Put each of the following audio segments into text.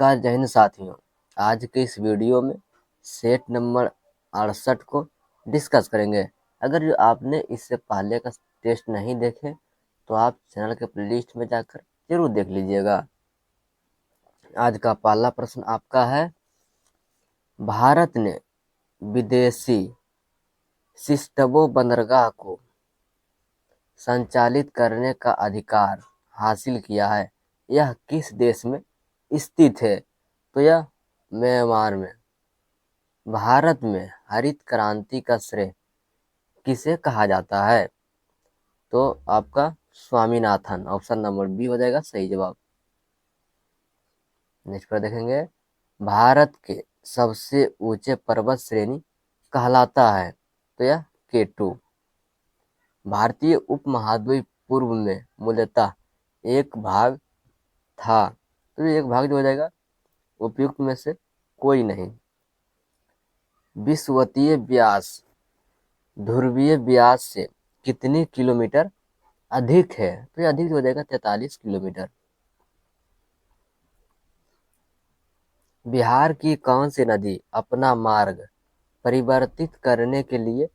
नमस्कार जय हिंद साथियों। आज के इस वीडियो में सेट नंबर 68 को डिस्कस करेंगे। अगर जो आपने इससे पहले का टेस्ट नहीं देखे तो आप चैनल के प्लेलिस्ट में जाकर जरूर देख लीजिएगा। आज का पहला प्रश्न आपका है, भारत ने विदेशी सिस्टबो बंदरगाह को संचालित करने का अधिकार हासिल किया है, यह किस देश में स्थित है? तो यह म्यांमार में। भारत में हरित क्रांति का श्रेय किसे कहा जाता है? तो आपका स्वामीनाथन, ऑप्शन नंबर बी हो जाएगा सही जवाब। नेक्स्ट पर देखेंगे, भारत के सबसे ऊंचे पर्वत श्रेणी कहलाता है? तो यह K2। भारतीय उपमहाद्वीप पूर्व में मूलतः एक भाग था? तो ये एक भाग जो हो जाएगा उपयुक्त में से कोई नहीं। विषुवतीय व्यास ध्रुवीय व्यास से कितनी किलोमीटर अधिक है? तो ये अधिक हो जाएगा 43 किलोमीटर। बिहार की कौन सी नदी अपना मार्ग परिवर्तित करने के लिए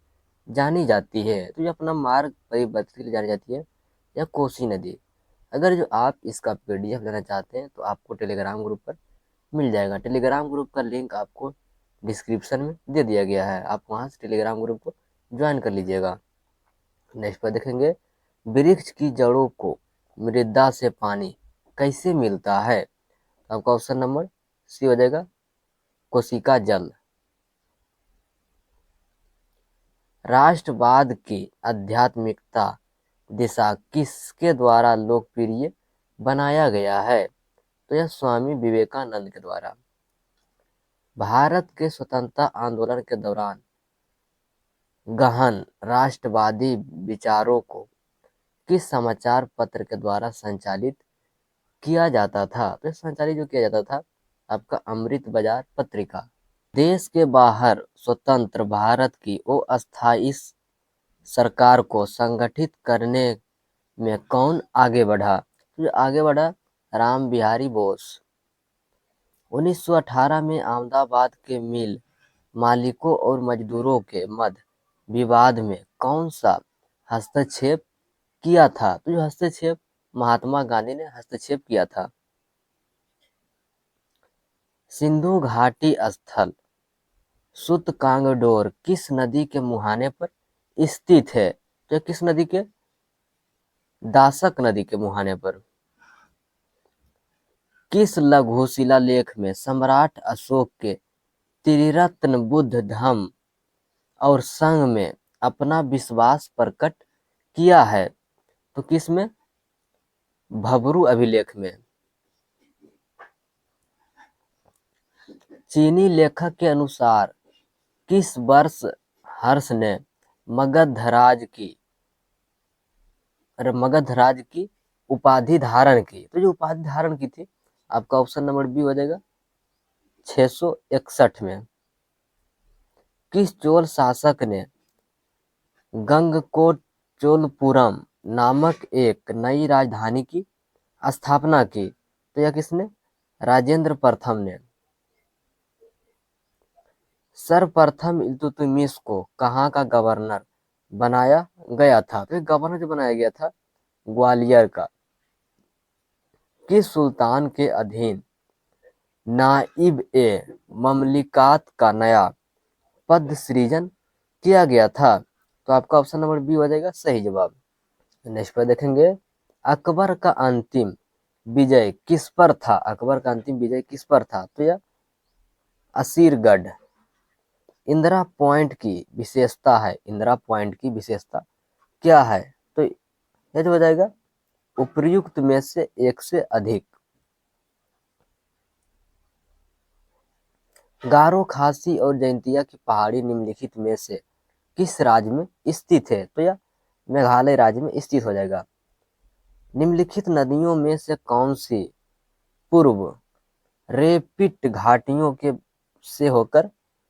जानी जाती है? तो ये अपना मार्ग परिवर्तित के लिए जानी जाती है या कोसी नदी। अगर जो आप इसका PDF लेना चाहते हैं तो आपको टेलीग्राम ग्रुप पर मिल जाएगा। टेलीग्राम ग्रुप का लिंक आपको डिस्क्रिप्शन में दे दिया गया है, आप वहां से टेलीग्राम ग्रुप को ज्वाइन कर लीजिएगा। नेक्स्ट पर देखेंगे, वृक्ष की जड़ों को मृदा से पानी कैसे मिलता है? आपका ऑप्शन नंबर सी हो जाएगा कोशिका जल। राष्ट्रवाद की आध्यात्मिकता दिशा किसके द्वारा लोकप्रिय बनाया गया है? तो यह स्वामी विवेकानंद के द्वारा। भारत के स्वतंत्रता आंदोलन के दौरान गहन राष्ट्रवादी विचारों को किस समाचार पत्र के द्वारा संचालित किया जाता था? तो संचालित जो किया जाता था आपका अमृत बाजार पत्रिका। देश के बाहर स्वतंत्र भारत की अस्थायी सरकार को संगठित करने में कौन आगे बढ़ा? तो आगे बढ़ा राम बिहारी बोस। 1918 में अहमदाबाद के मिल मालिकों और मजदूरों के मध्य विवाद में कौन सा हस्तक्षेप किया था? तो जो हस्तक्षेप महात्मा गांधी ने हस्तक्षेप किया था। सिंधु घाटी स्थल सूतकांगडोर किस नदी के मुहाने पर स्थित है? तो किस नदी के? दासक नदी के मुहाने पर। किस लघु शिलालेख में सम्राट अशोक के त्रिरत्न बुद्ध धम्म और संघ में अपना विश्वास प्रकट किया है? तो किस में? भब्रू अभिलेख में। चीनी लेखक के अनुसार किस वर्ष हर्ष ने मगधराज की उपाधि धारण की? तो जो उपाधि धारण की थी आपका ऑप्शन नंबर बी हो जाएगा 661 में। किस चोल शासक ने गंगकोटचोलपुरम नामक एक नई राजधानी की स्थापना की? तो यह किसने? राजेंद्र प्रथम ने। सर्वप्रथम इल्तुतमिश को कहाँ का गवर्नर बनाया गया था? तो गवर्नर जो बनाया गया था ग्वालियर का। किस सुल्तान के अधीन नाइब ए ममलिकात का नया पद सृजन किया गया था? तो आपका ऑप्शन नंबर बी हो जाएगा सही जवाब। नेक्स्ट पर देखेंगे, अकबर का अंतिम विजय किस पर था? अकबर का अंतिम विजय किस पर था? तो यह असीरगढ़। इंदिरा पॉइंट की विशेषता है, इंदिरा पॉइंट की विशेषता क्या है? तो यह जो हो जाएगा उपर्युक्त में से एक से अधिक। गारो, खासी और जैंतिया की पहाड़ी निम्नलिखित में से किस राज्य में स्थित है? तो यह मेघालय राज्य में स्थित हो जाएगा। निम्नलिखित नदियों में से कौन सी पूर्व रेपिड घाटियों के से होकर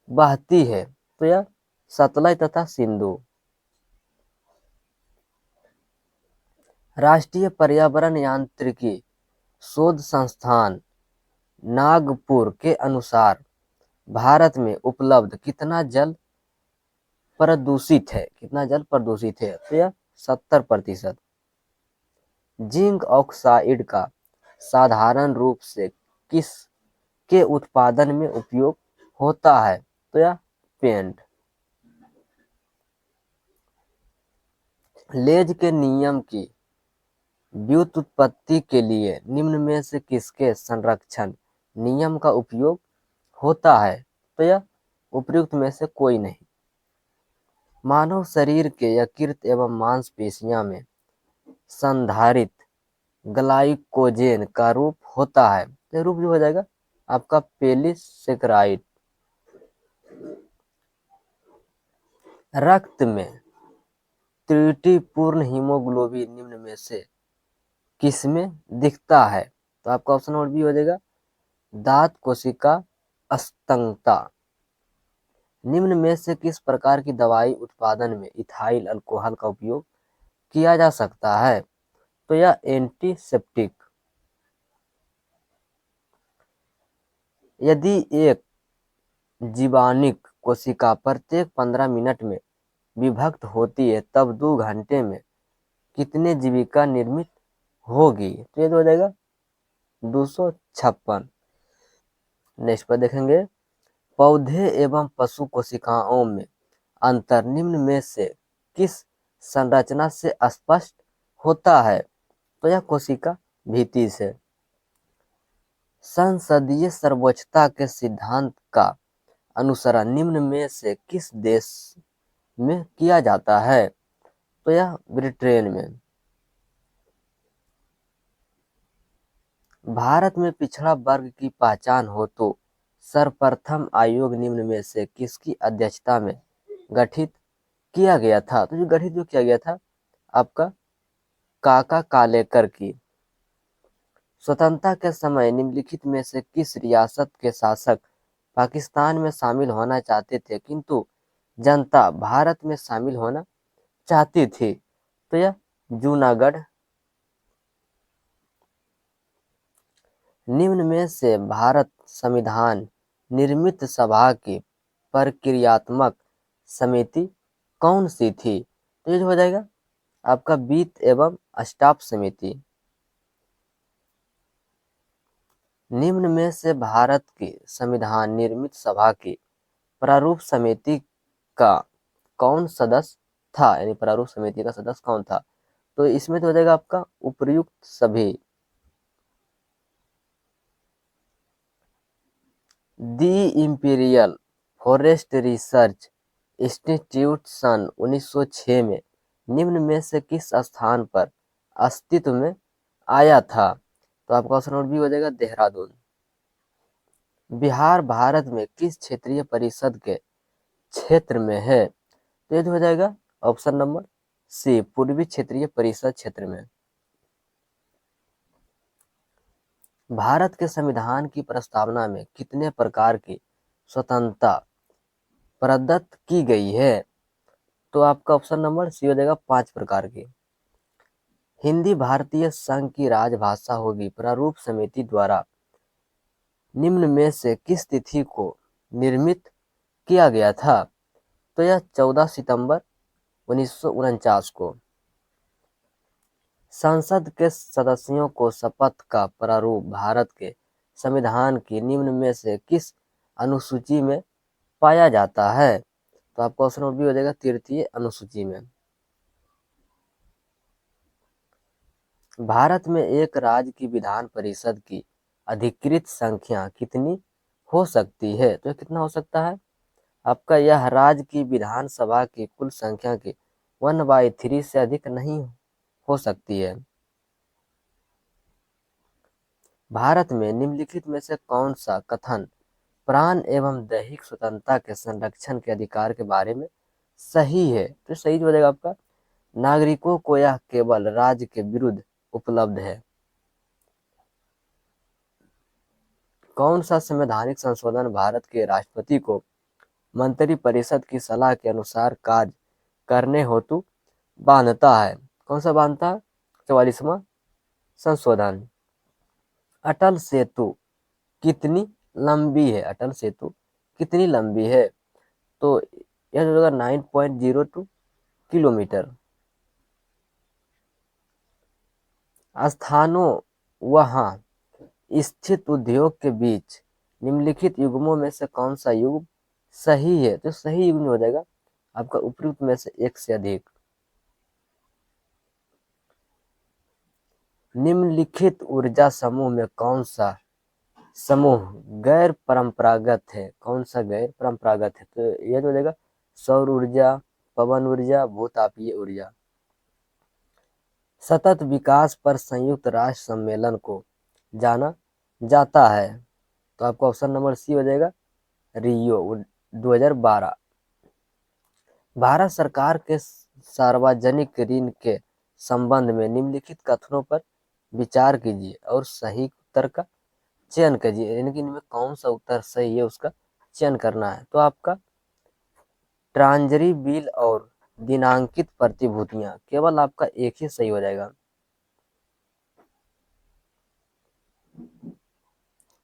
बहती है? तो यह सतलज तथा सिंधु। राष्ट्रीय पर्यावरण यांत्रिकी शोध संस्थान नागपुर के अनुसार भारत में उपलब्ध कितना जल प्रदूषित है? कितना जल प्रदूषित है? तो यह 70%। जिंक ऑक्साइड का साधारण रूप से किस के उत्पादन में उपयोग होता है? तो यह पेंट। लेज के नियम की व्युत्पत्ति के लिए निम्न में से किसके संरक्षण नियम का उपयोग होता है? तो यह उपयुक्त में से कोई नहीं। मानव शरीर के यकृत एवं मांसपेशियों में संधारित ग्लाइकोजेन का रूप होता है। तो रूप जो हो जाएगा आपका पेलिसैकेराइड। रक्त में त्रुटिपूर्ण हीमोग्लोबिन निम्न में से किसमें दिखता है? तो आपका ऑप्शन नंबर बी हो जाएगा दांत कोशिका स्तंभता। निम्न में से किस प्रकार की दवाई उत्पादन में इथाइल अल्कोहल का उपयोग किया जा सकता है? तो यह एंटीसेप्टिक। यदि एक जीवाणुक कोशिका प्रत्येक 15 मिनट में विभक्त होती है तब 2 घंटे में कितने जीविका निर्मित होगी? तो ये हो जाएगा 256। नेक्स्ट पर देखेंगे पौधे एवं पशु कोशिकाओं में अंतर निम्न में से किस संरचना से स्पष्ट होता है? तो यह कोशिका भित्ति से। संसदीय सर्वोच्चता के सिद्धांत का अनुसरण निम्न में से किस देश में किया जाता है? तो यह ब्रिटेन में। भारत में पिछड़ा वर्ग की पहचान हो तो सर्वप्रथम आयोग निम्न में से किसकी अध्यक्षता में गठित किया गया था? तो जो गठित जो किया गया था आपका काका कालेकर की। स्वतंत्रता के समय निम्नलिखित में से किस रियासत के शासक पाकिस्तान में शामिल होना चाहते थे किंतु जनता भारत में शामिल होना चाहती थी? तो यह जूनागढ़। निम्न में से भारत संविधान निर्मित सभा की प्रक्रियात्मक समिति कौन सी थी? तो ये हो जाएगा आपका वित्त एवं स्टाफ समिति। निम्न में से भारत की संविधान निर्मित सभा की प्रारूप समिति का कौन सदस्य था? यानी प्रारूप समिति का सदस्य कौन था? तो इसमें तो हो जाएगा आपका उपर्युक्त सभी। दी इंपीरियल फॉरेस्ट रिसर्च इंस्टीट्यूट सन 1906 में निम्न में से किस स्थान पर अस्तित्व में आया था? तो आपका ऑप्शन नंबर बी हो जाएगा देहरादून। बिहार भारत में किस क्षेत्रीय परिषद के क्षेत्र में है? तो ये हो जाएगा ऑप्शन नंबर सी पूर्वी क्षेत्रीय परिषद क्षेत्र में। भारत के संविधान की प्रस्तावना में कितने प्रकार की स्वतंत्रता प्रदत्त की गई है? तो आपका ऑप्शन नंबर सी हो जाएगा 5 प्रकार की। हिंदी भारतीय संघ की राजभाषा होगी प्रारूप समिति द्वारा निम्न में से किस तिथि को निर्मित किया गया था? तो यह 14 सितंबर 1949 को। संसद के सदस्यों को शपथ का प्रारूप भारत के संविधान की निम्न में से किस अनुसूची में पाया जाता है? तो आपका ऑप्शन नंबर बी हो जाएगा 3य अनुसूची में। भारत में एक राज्य की विधान परिषद की अधिकृत संख्या कितनी हो सकती है? तो कितना हो सकता है आपका? यह राज्य की विधानसभा की कुल संख्या के 1/3 से अधिक नहीं हो सकती है। भारत में निम्नलिखित में से कौन सा कथन प्राण एवं दैहिक स्वतंत्रता के संरक्षण के अधिकार के बारे में सही है? तो सही हो जाएगा आपका नागरिकों को यह केवल राज्य के विरुद्ध उपलब्ध है। कौन सा संवैधानिक संशोधन भारत के राष्ट्रपति को मंत्रिपरिषद की सलाह के अनुसार कार्य करने हेतु बांधता है? कौन सा बांधता है? 44वां संशोधन। अटल सेतु कितनी लंबी है? अटल सेतु कितनी लंबी है? तो यह जो होगा 9.02 किलोमीटर। स्थानों वहां स्थित उद्योग के बीच निम्नलिखित युग्मों में से कौन सा युग्म सही है? तो सही युग्म हो जाएगा आपका उपयुक्त में से एक से अधिक। निम्नलिखित ऊर्जा समूह में कौन सा समूह गैर परंपरागत है? कौन सा गैर परंपरागत है? तो यह हो जाएगा सौर ऊर्जा, पवन ऊर्जा, भूतापीय ऊर्जा। सतत विकास पर संयुक्त राष्ट्र सम्मेलन को जाना जाता है? तो आपका ऑप्शन नंबर सी हो जाएगा रियो 2012। भारत सरकार के सार्वजनिक ऋण के संबंध में निम्नलिखित कथनों पर विचार कीजिए और सही उत्तर का चयन कीजिए। यानी कि इनमें कौन सा उत्तर सही है उसका चयन करना है। तो आपका ट्रांजरी बिल और दिनांकित प्रतिभूतियां, केवल आपका एक ही सही हो जाएगा।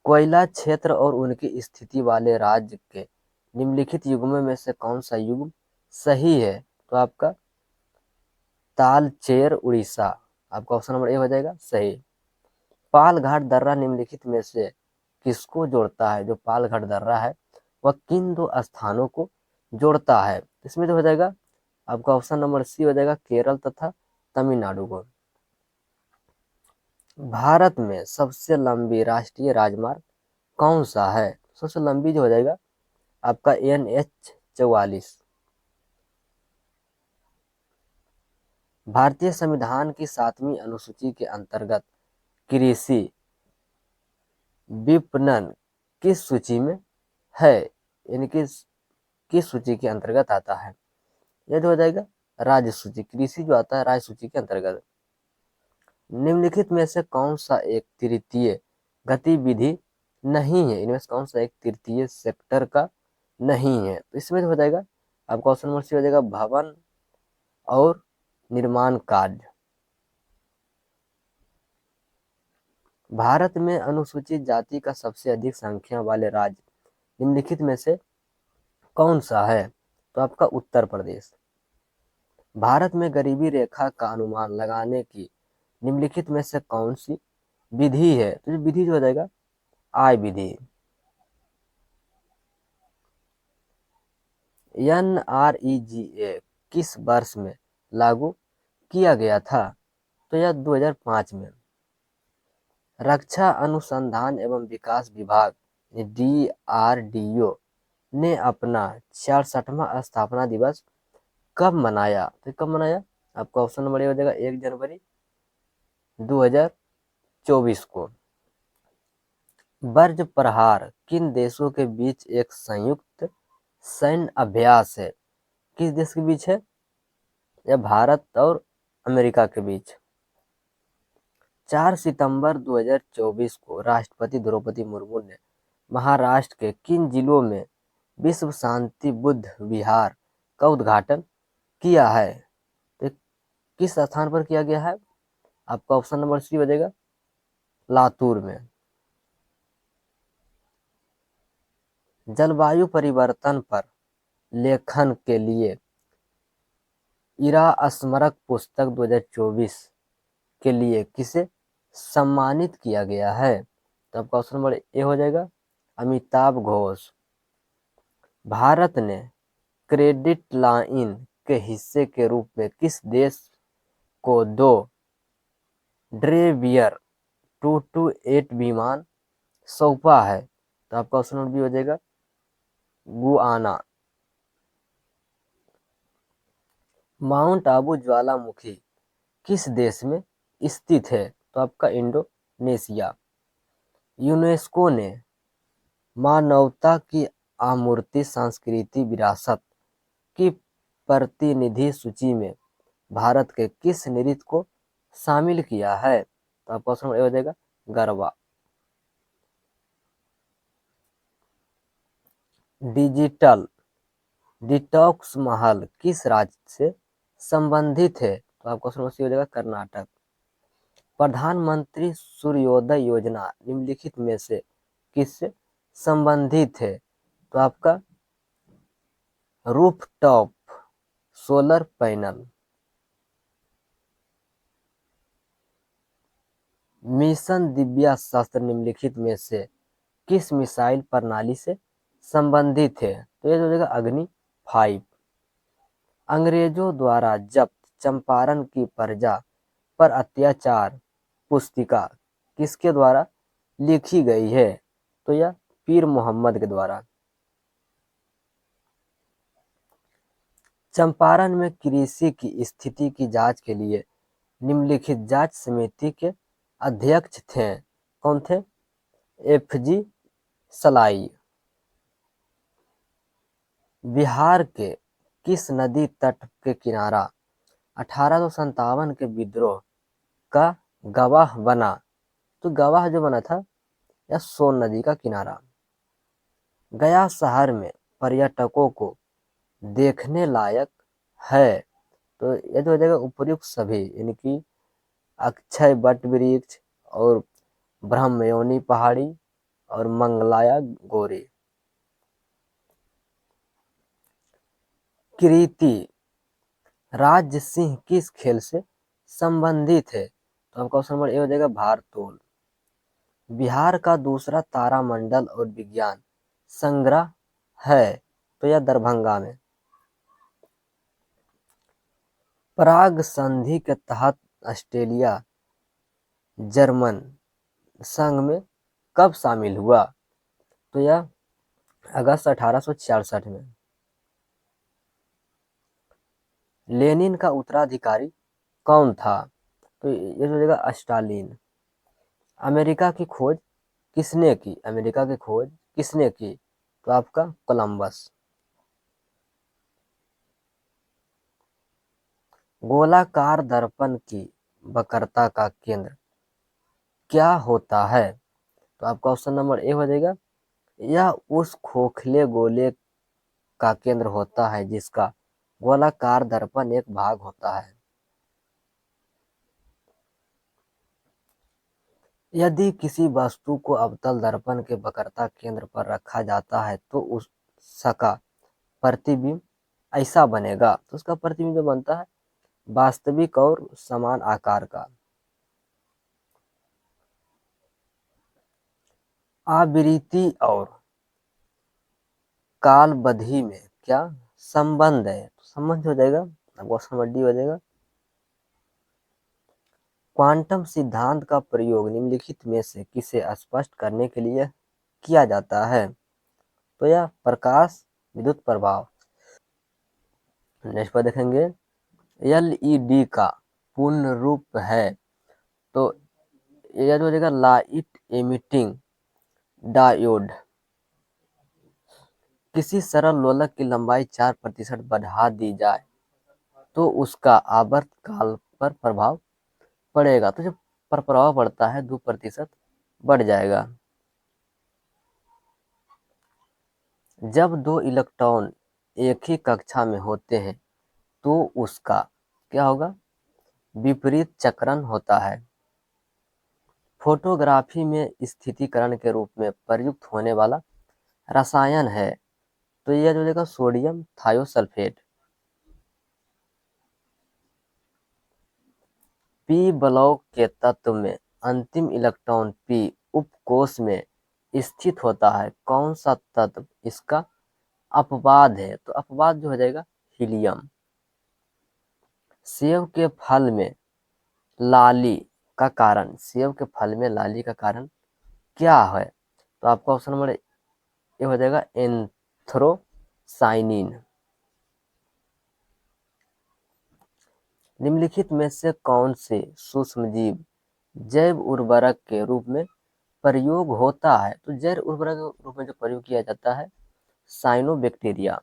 कोयला क्षेत्र और उनकी स्थिति वाले राज्य के निम्नलिखित युग्मों में से कौन सा युग्म सही है? तो आपका तालचेर उड़ीसा, आपका ऑप्शन नंबर ए हो जाएगा सही। पालघाट दर्रा निम्नलिखित में से किसको जोड़ता है? जो पालघाट दर्रा है वह किन दो स्थानों को जोड़ता है? इसमें जो हो जाएगा आपका ऑप्शन नंबर सी हो जाएगा केरल तथा तमिलनाडु को। भारत में सबसे लंबी राष्ट्रीय राजमार्ग कौन सा है? सबसे लंबी जो हो जाएगा आपका NH 44। भारतीय संविधान की 7वीं अनुसूची के अंतर्गत कृषि विपणन किस सूची में है? यानी कि किस सूची के अंतर्गत आता है? यह जो हो जाएगा राज्य सूची। कृषि जो आता है राज्य सूची के अंतर्गत। निम्नलिखित में से कौन सा एक तृतीय गतिविधि नहीं है? इनमें से कौन सा एक तृतीय सेक्टर का नहीं है? तो इसमें जो हो जाएगा आपका ऑप्शन नंबर सी हो जाएगा भवन और निर्माण कार्य। भारत में अनुसूचित जाति का सबसे अधिक संख्या वाले राज्य निम्नलिखित में से कौन सा है? तो आपका उत्तर प्रदेश। भारत में गरीबी रेखा का अनुमान लगाने की निम्नलिखित में से कौन सी विधि है? तो विधि जो हो जाएगा आय विधि। NREGA किस वर्ष में लागू किया गया था? तो यह 2005 में। रक्षा अनुसंधान एवं विकास विभाग DRDO ने अपना 66वां स्थापना दिवस कब मनाया? तो कब मनाया? आपका ऑप्शन नंबर ए हो जाएगा 1 जनवरी 2024 को। बर्ज प्रहार किन देशों के बीच एक संयुक्त सैन्य अभ्यास है? किस देश के बीच है? यह भारत और अमेरिका के बीच। 4 सितंबर 2024 को राष्ट्रपति द्रौपदी मुर्मू ने महाराष्ट्र के किन जिलों में विश्व शांति बुद्ध विहार का उद्घाटन किया है? तो किस स्थान पर किया गया है? आपका ऑप्शन नंबर सी हो जाएगा लातूर में। जलवायु परिवर्तन पर लेखन के लिए इरा स्मारक पुस्तक 2024 के लिए किसे सम्मानित किया गया है? तो आपका ऑप्शन नंबर ए हो जाएगा अमिताभ घोष। भारत ने क्रेडिट लाइन के हिस्से के रूप में किस देश को 2 ड्रेवियर 228 विमान सौंपा है? तो आपका ऑप्शन नंबर बी हो जाएगा गुआना। माउंट आबू ज्वालामुखी किस देश में स्थित है? तो आपका इंडोनेशिया। यूनेस्को ने मानवता की अमूर्त सांस्कृतिक विरासत की प्रतिनिधि सूची में भारत के किस नृत्य को शामिल किया है? तो आपका ऑप्शन हो जाएगा गरबा। डिजिटल डिटॉक्स महल किस राज्य से संबंधित है? तो आपका ऑप्शन हो जाएगा कर्नाटक। प्रधानमंत्री सूर्योदय योजना निम्नलिखित में से किससे संबंधित है? तो आपका rooftop solar panel. Mission Divyastra निम्नलिखित में से किस मिसाइल प्रणाली से संबंधित है? तो ये हो जाएगा अग्नि 5। अंग्रेजों द्वारा जब्त चंपारण की प्रजा पर अत्याचार पुस्तिका किसके द्वारा लिखी गई है? तो यह पीर मोहम्मद के द्वारा। चंपारण में कृषि की स्थिति की जांच के लिए निम्नलिखित जांच समिति के अध्यक्ष थे। कौन थे? एफजी सलाई। बिहार के किस नदी तट के किनारा 1857 के विद्रोह का गवाह बना? तो गवाह जो बना था यह सोन नदी का किनारा। गया शहर में पर्यटकों को देखने लायक है? तो ये तो हो जाएगा उपर्युक्त सभी, यानी कि अक्षय वट वृक्ष और ब्रह्मयोनी पहाड़ी और मंगलाया गोरी। कृति राज्य सिंह किस खेल से संबंधित है? तो आपका ऑप्शन नंबर ए हो जाएगा भारतोल। बिहार का दूसरा तारामंडल और विज्ञान संग्रह है? तो यह दरभंगा में। प्राग संधि के तहत ऑस्ट्रेलिया जर्मन संघ में कब शामिल हुआ? तो यह अगस्त 1866 में। लेनिन का उत्तराधिकारी कौन था? तो ये हो जाएगा स्टालिन। अमेरिका की खोज किसने की? अमेरिका की खोज किसने की? तो आपका कोलंबस। गोलाकार दर्पण की वक्रता का केंद्र क्या होता है? तो आपका ऑप्शन नंबर ए हो जाएगा यह उस खोखले गोले का केंद्र होता है जिसका गोलाकार दर्पण एक भाग होता है। यदि किसी वस्तु को अवतल दर्पण के वक्रता केंद्र पर रखा जाता है तो उसका प्रतिबिंब ऐसा बनेगा। तो उसका प्रतिबिंब जो बनता है वास्तविक और समान आकार का। आवृत्ति और कालबद्धि में क्या संबंध है? तो संबंध हो जाएगा ऑप्शन नंबर डी हो जाएगा। क्वांटम सिद्धांत का प्रयोग निम्नलिखित में से किसे स्पष्ट करने के लिए किया जाता है? तो यह प्रकाश विद्युत प्रभाव। नेक्स्ट पर देखेंगे एलईडी का पूर्ण रूप है? तो यह हो जाएगा लाइट एमिटिंग डायोड। किसी सरल लोलक की लंबाई 4% बढ़ा दी जाए तो उसका आवर्त काल पर प्रभाव पड़ेगा। तो जब पर प्रभाव पड़ता है 2% बढ़ जाएगा। जब दो इलेक्ट्रॉन एक ही कक्षा में होते हैं तो उसका क्या होगा? विपरीत चक्रण होता है। फोटोग्राफी में स्थिरीकरण के रूप में प्रयुक्त होने वाला रसायन है? तो यह जो देगा सोडियम थायोसल्फेट। पी ब्लॉक के तत्व में अंतिम इलेक्ट्रॉन पी उपकोष में स्थित होता है। कौन सा तत्व इसका अपवाद है? तो अपवाद जो हो जाएगा हीलियम। सेब के फल में लाली का कारण, सेब के फल में लाली का कारण क्या है? तो आपका ऑप्शन नंबर ये हो जाएगा एंथ्रोसाइनिन। निम्नलिखित में से कौन से सूक्ष्मजीव जैव उर्वरक के रूप में प्रयोग होता है? तो जैव उर्वरक के रूप में जो प्रयोग किया जाता है साइनोबैक्टीरिया।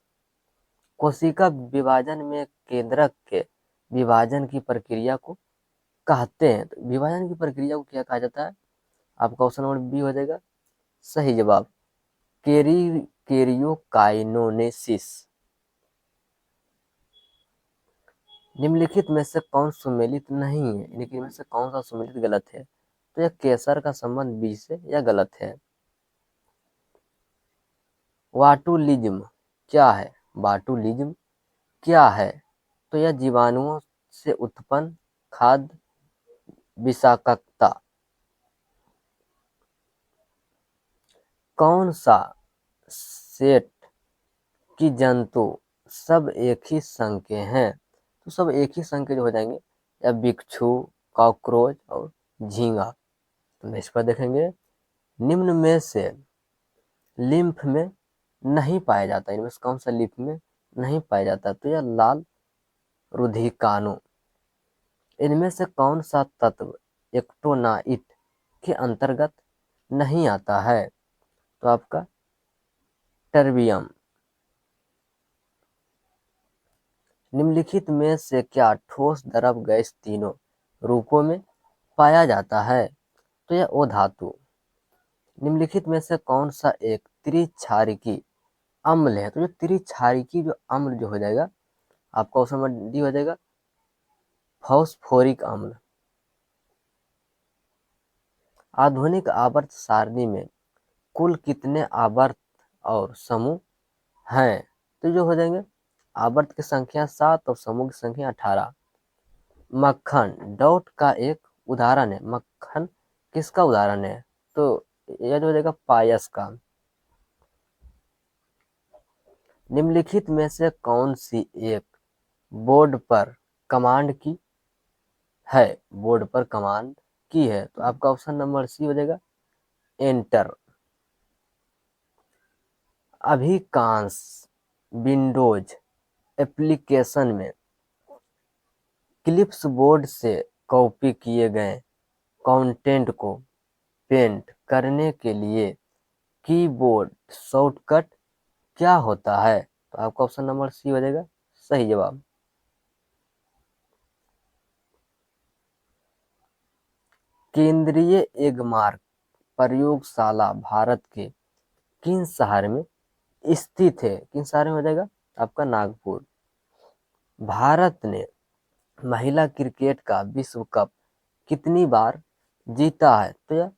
कोशिका विभाजन में केंद्रक के विभाजन की प्रक्रिया को कहते हैं। तो विभाजन की प्रक्रिया को क्या कहा जाता है? आपका ऑप्शन नंबर बी हो जाएगा सही जवाब कैरियोकाइनोनेसिस। निम्नलिखित में से कौन सुमेलित नहीं है? निम्नलिखित में से कौन सा सुमेलित गलत है? तो यह केसर का संबंध बीज से यह गलत है। वाटुलिज्म क्या है? वाटुलिज्म क्या है? तो यह जीवाणुओं से उत्पन्न खाद्य विषाक्तता। कौन सा सेट की जंतु सब एक ही संघ के हैं? तो सब एक ही संघ के जो हो जाएंगे, या बिच्छू, कॉकरोच और झींगा। तो नेक्स्ट पर देखेंगे, निम्न में से लिम्फ में नहीं पाया जाता, इनमें से कौन सा लिम्फ में नहीं पाया जाता? तो यह लाल रुधिकाणु। इनमें से कौन सा तत्व एक्टोनाइट के अंतर्गत नहीं आता है? तो आपका टर्बियम। निम्नलिखित में से क्या ठोस, द्रव, गैस तीनों रूपों में पाया जाता है? तो यह ओ धातु। निम्नलिखित में से कौन सा एक त्रिक्षारिकी अम्ल है? तो जो त्रिक्षारिकी जो अम्ल जो हो जाएगा आपका ऑप्शन नंबर डी हो जाएगा, फॉस्फोरिक अम्ल। आधुनिक आवर्त सारणी में कुल कितने आवर्त और समूह हैं? तो जो हो जाएंगे, आवर्त की संख्या 7 और समूह की संख्या 18। मक्खन डॉट का एक उदाहरण है। मक्खन किसका उदाहरण है? तो यह जो हो जाएगा पायस का। निम्नलिखित में से कौन सी एक बोर्ड पर कमांड की है? बोर्ड पर कमांड की है। तो आपका ऑप्शन नंबर सी हो जाएगा, एंटर। अधिकांश विंडोज एप्लीकेशन में क्लिप्स बोर्ड से कॉपी किए गए कंटेंट को पेंट करने के लिए कीबोर्ड शॉर्टकट क्या होता है? तो आपका ऑप्शन नंबर सी हो जाएगा सही जवाब। केंद्रीय एगमार्क प्रयोगशाला भारत के किन शहर में स्थित है? किन शहर में हो जाएगा आपका नागपुर। भारत ने महिला क्रिकेट का विश्व कप कितनी बार जीता है? तो यह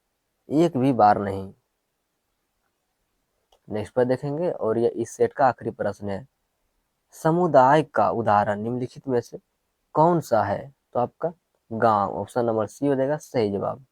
एक भी बार नहीं। नेक्स्ट पर देखेंगे, और यह इस सेट का आखिरी प्रश्न है। समुदाय का उदाहरण निम्नलिखित में से कौन सा है? तो आपका गांव, ऑप्शन नंबर सी हो जाएगा सही जवाब।